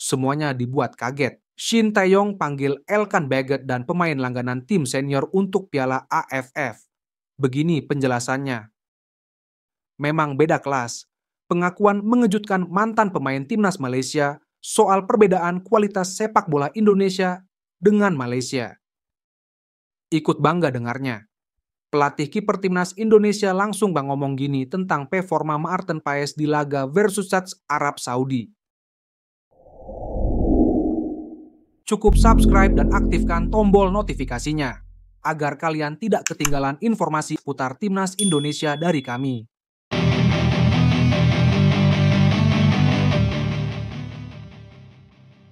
Semuanya dibuat kaget. Shin Tae-yong panggil Elkan Baggett dan pemain langganan tim senior untuk Piala AFF. Begini penjelasannya. Memang beda kelas. Pengakuan mengejutkan mantan pemain timnas Malaysia soal perbedaan kualitas sepak bola Indonesia dengan Malaysia. Ikut bangga dengarnya. Pelatih kiper timnas Indonesia langsung ngomong gini tentang performa Maarten Paes di laga versus Arab Saudi. Cukup subscribe dan aktifkan tombol notifikasinya agar kalian tidak ketinggalan informasi putar timnas Indonesia dari kami.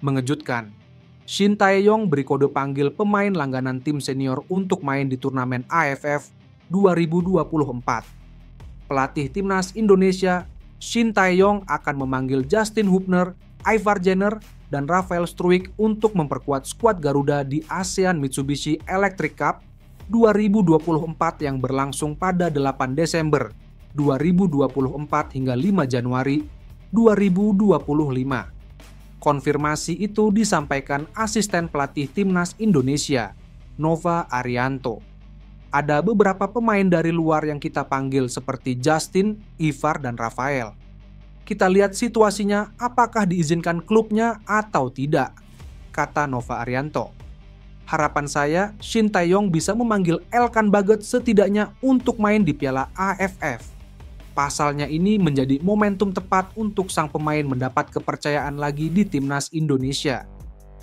Mengejutkan, Shin Tae-yong beri kode panggil pemain langganan tim senior untuk main di turnamen AFF 2024. Pelatih timnas Indonesia, Shin Tae-yong akan memanggil Justin Hubner, Ivar Jenner, dan Rafael Struijk untuk memperkuat skuad Garuda di ASEAN Mitsubishi Electric Cup 2024 yang berlangsung pada 8 Desember 2024 hingga 5 Januari 2025. Konfirmasi itu disampaikan asisten pelatih timnas Indonesia, Nova Arianto. Ada beberapa pemain dari luar yang kita panggil seperti Justin, Ivar, dan Rafael. Kita lihat situasinya apakah diizinkan klubnya atau tidak, kata Nova Arianto. Harapan saya, Shin Tae-yong bisa memanggil Elkan Baggett setidaknya untuk main di Piala AFF. Pasalnya ini menjadi momentum tepat untuk sang pemain mendapat kepercayaan lagi di timnas Indonesia.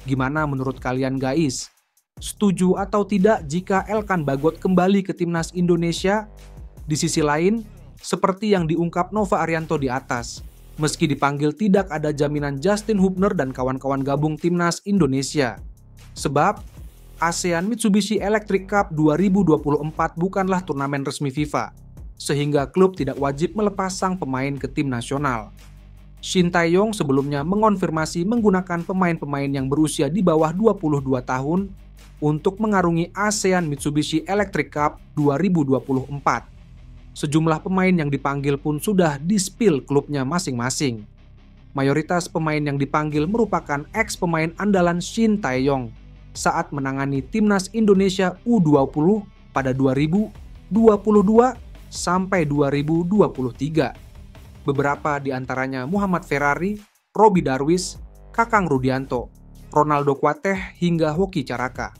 Gimana menurut kalian guys? Setuju atau tidak jika Elkan Baggett kembali ke timnas Indonesia? Di sisi lain, seperti yang diungkap Nova Arianto di atas, meski dipanggil tidak ada jaminan Justin Hubner dan kawan-kawan gabung timnas Indonesia. Sebab ASEAN Mitsubishi Electric Cup 2024 bukanlah turnamen resmi FIFA, sehingga klub tidak wajib melepas sang pemain ke tim nasional. Shin Tae-yong sebelumnya mengonfirmasi menggunakan pemain-pemain yang berusia di bawah 22 tahun untuk mengarungi ASEAN Mitsubishi Electric Cup 2024. Sejumlah pemain yang dipanggil pun sudah di-spill klubnya masing-masing. Mayoritas pemain yang dipanggil merupakan ex-pemain andalan Shin Tae-yong saat menangani timnas Indonesia U20 pada 2022 sampai 2023. Beberapa di antaranya Muhammad Ferrari, Robby Darwish, Kakang Rudianto, Ronaldo Kuateh, hingga Hoki Caraka.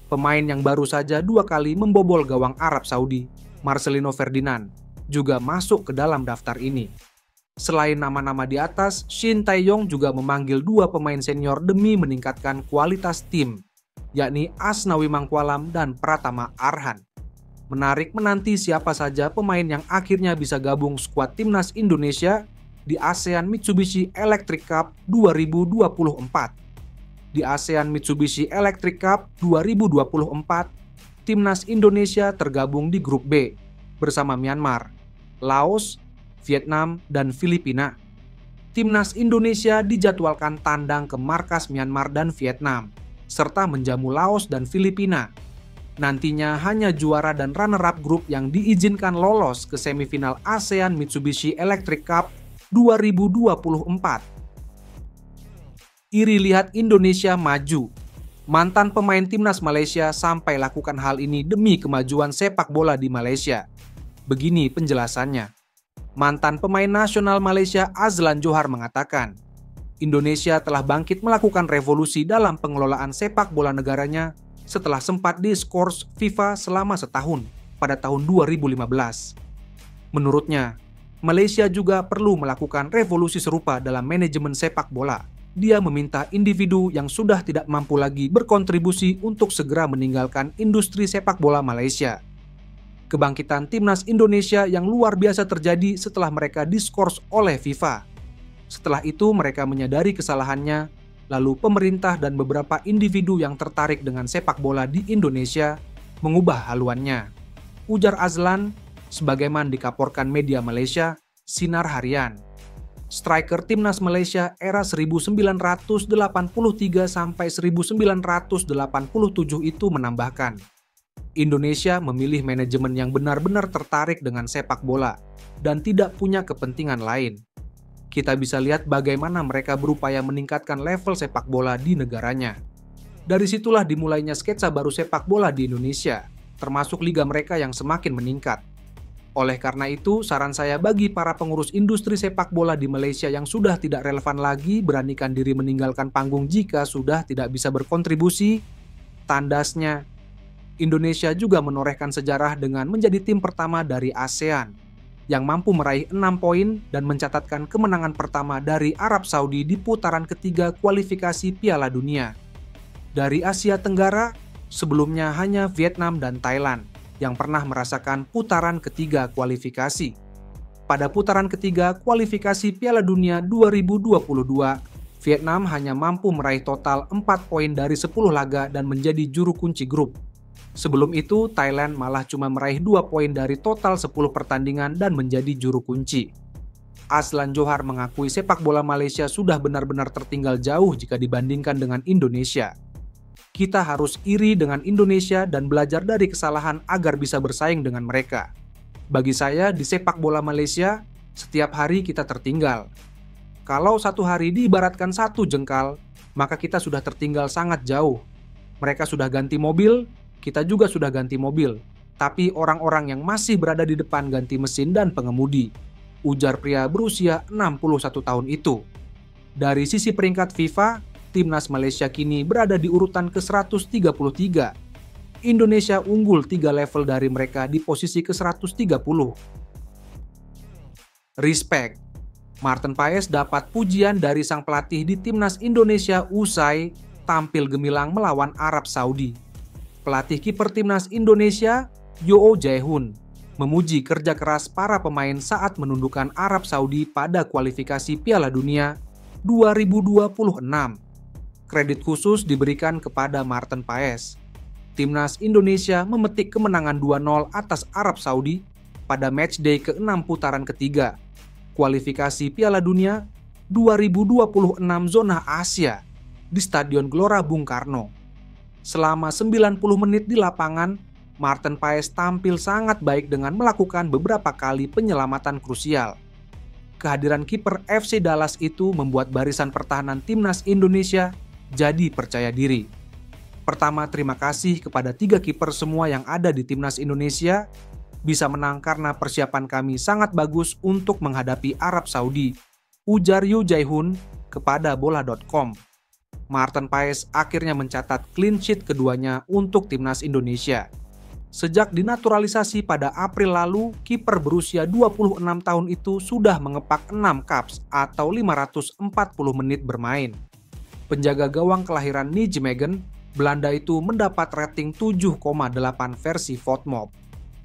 Pemain yang baru saja 2 kali membobol gawang Arab Saudi, Marcelino Ferdinand, juga masuk ke dalam daftar ini. Selain nama-nama di atas, Shin Tae-yong juga memanggil 2 pemain senior demi meningkatkan kualitas tim, yakni Asnawi Mangkualam dan Pratama Arhan. Menarik menanti siapa saja pemain yang akhirnya bisa gabung skuad timnas Indonesia di ASEAN Mitsubishi Electric Cup 2024. Di ASEAN Mitsubishi Electric Cup 2024, timnas Indonesia tergabung di grup B bersama Myanmar, Laos, Vietnam, dan Filipina. Timnas Indonesia dijadwalkan tandang ke markas Myanmar dan Vietnam, serta menjamu Laos dan Filipina. Nantinya hanya juara dan runner-up grup yang diizinkan lolos ke semifinal ASEAN Mitsubishi Electric Cup 2024. Iri lihat Indonesia maju. Mantan pemain timnas Malaysia sampai lakukan hal ini demi kemajuan sepak bola di Malaysia. Begini penjelasannya. Mantan pemain nasional Malaysia Azlan Johar mengatakan, Indonesia telah bangkit melakukan revolusi dalam pengelolaan sepak bola negaranya setelah sempat diskors FIFA selama setahun pada tahun 2015. Menurutnya, Malaysia juga perlu melakukan revolusi serupa dalam manajemen sepak bola. Dia meminta individu yang sudah tidak mampu lagi berkontribusi untuk segera meninggalkan industri sepak bola Malaysia. Kebangkitan timnas Indonesia yang luar biasa terjadi setelah mereka diskors oleh FIFA. Setelah itu mereka menyadari kesalahannya, lalu pemerintah dan beberapa individu yang tertarik dengan sepak bola di Indonesia mengubah haluannya. Ujar Azlan, sebagaimana dikaporkan media Malaysia, Sinar Harian. Striker timnas Malaysia era 1983 sampai 1987 itu menambahkan, Indonesia memilih manajemen yang benar-benar tertarik dengan sepak bola dan tidak punya kepentingan lain. Kita bisa lihat bagaimana mereka berupaya meningkatkan level sepak bola di negaranya. Dari situlah dimulainya sketsa baru sepak bola di Indonesia, termasuk liga mereka yang semakin meningkat. Oleh karena itu, saran saya bagi para pengurus industri sepak bola di Malaysia yang sudah tidak relevan lagi, beranikan diri meninggalkan panggung jika sudah tidak bisa berkontribusi. Tandasnya, Indonesia juga menorehkan sejarah dengan menjadi tim pertama dari ASEAN yang mampu meraih 6 poin dan mencatatkan kemenangan pertama dari Arab Saudi di putaran ketiga kualifikasi Piala Dunia. Dari Asia Tenggara, sebelumnya hanya Vietnam dan Thailand yang pernah merasakan putaran ketiga kualifikasi. Pada putaran ketiga kualifikasi Piala Dunia 2022, Vietnam hanya mampu meraih total 4 poin dari 10 laga dan menjadi juru kunci grup. Sebelum itu, Thailand malah cuma meraih 2 poin dari total 10 pertandingan dan menjadi juru kunci. Aslan Johar mengakui sepak bola Malaysia sudah benar-benar tertinggal jauh jika dibandingkan dengan Indonesia. Kita harus iri dengan Indonesia dan belajar dari kesalahan agar bisa bersaing dengan mereka. Bagi saya, di sepak bola Malaysia, setiap hari kita tertinggal. Kalau satu hari diibaratkan satu jengkal, maka kita sudah tertinggal sangat jauh. Mereka sudah ganti mobil, kita juga sudah ganti mobil, tapi orang-orang yang masih berada di depan ganti mesin dan pengemudi, ujar pria berusia 61 tahun itu. Dari sisi peringkat FIFA, timnas Malaysia kini berada di urutan ke-133. Indonesia unggul 3 level dari mereka di posisi ke-130. Respect. Martin Paes dapat pujian dari sang pelatih di timnas Indonesia usai tampil gemilang melawan Arab Saudi. Pelatih kiper timnas Indonesia, Yoo Jae-hoon, memuji kerja keras para pemain saat menundukkan Arab Saudi pada kualifikasi Piala Dunia 2026. Kredit khusus diberikan kepada Martin Paes. Timnas Indonesia memetik kemenangan 2-0 atas Arab Saudi pada matchday ke-6 putaran ketiga kualifikasi Piala Dunia 2026 zona Asia di Stadion Gelora Bung Karno. Selama 90 menit di lapangan, Martin Paes tampil sangat baik dengan melakukan beberapa kali penyelamatan krusial. Kehadiran kiper FC Dallas itu membuat barisan pertahanan timnas Indonesia jadi percaya diri. Pertama, terima kasih kepada 3 kiper semua yang ada di timnas Indonesia. Bisa menang karena persiapan kami sangat bagus untuk menghadapi Arab Saudi, ujar Yoo Jae-hoon kepada bola.com. Martin Paes akhirnya mencatat clean sheet keduanya untuk timnas Indonesia. Sejak dinaturalisasi pada April lalu, kiper berusia 26 tahun itu sudah mengepak 6 caps atau 540 menit bermain. Penjaga gawang kelahiran Nijmegen, Belanda itu mendapat rating 7,8 versi FOTMOB.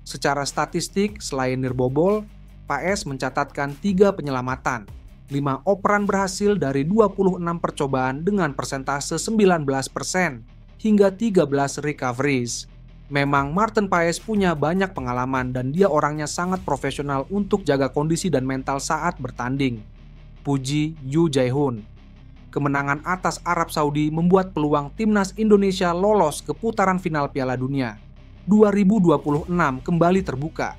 Secara statistik, selain nirbobol, Paes mencatatkan 3 penyelamatan, 5 operan berhasil dari 26 percobaan dengan persentase 19% hingga 13 recoveries. Memang Martin Paes punya banyak pengalaman dan dia orangnya sangat profesional untuk jaga kondisi dan mental saat bertanding, puji Yoo Jae-hoon. Kemenangan atas Arab Saudi membuat peluang timnas Indonesia lolos ke putaran final Piala Dunia 2026 kembali terbuka.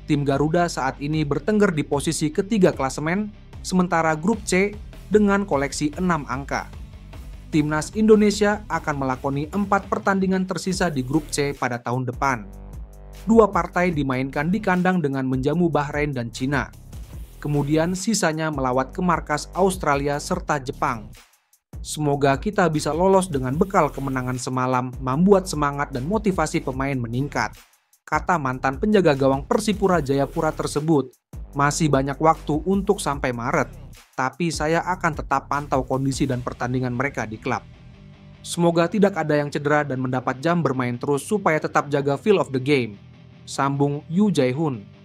Tim Garuda saat ini bertengger di posisi ketiga klasemen, sementara grup C dengan koleksi 6 angka. Timnas Indonesia akan melakoni 4 pertandingan tersisa di grup C pada tahun depan. 2 partai dimainkan di kandang dengan menjamu Bahrain dan Cina. Kemudian sisanya melawat ke markas Australia serta Jepang. Semoga kita bisa lolos dengan bekal kemenangan semalam, membuat semangat dan motivasi pemain meningkat, kata mantan penjaga gawang Persipura Jayapura tersebut. Masih banyak waktu untuk sampai Maret, tapi saya akan tetap pantau kondisi dan pertandingan mereka di klub. Semoga tidak ada yang cedera dan mendapat jam bermain terus supaya tetap jaga feel of the game, sambung Yoo Jae-hoon.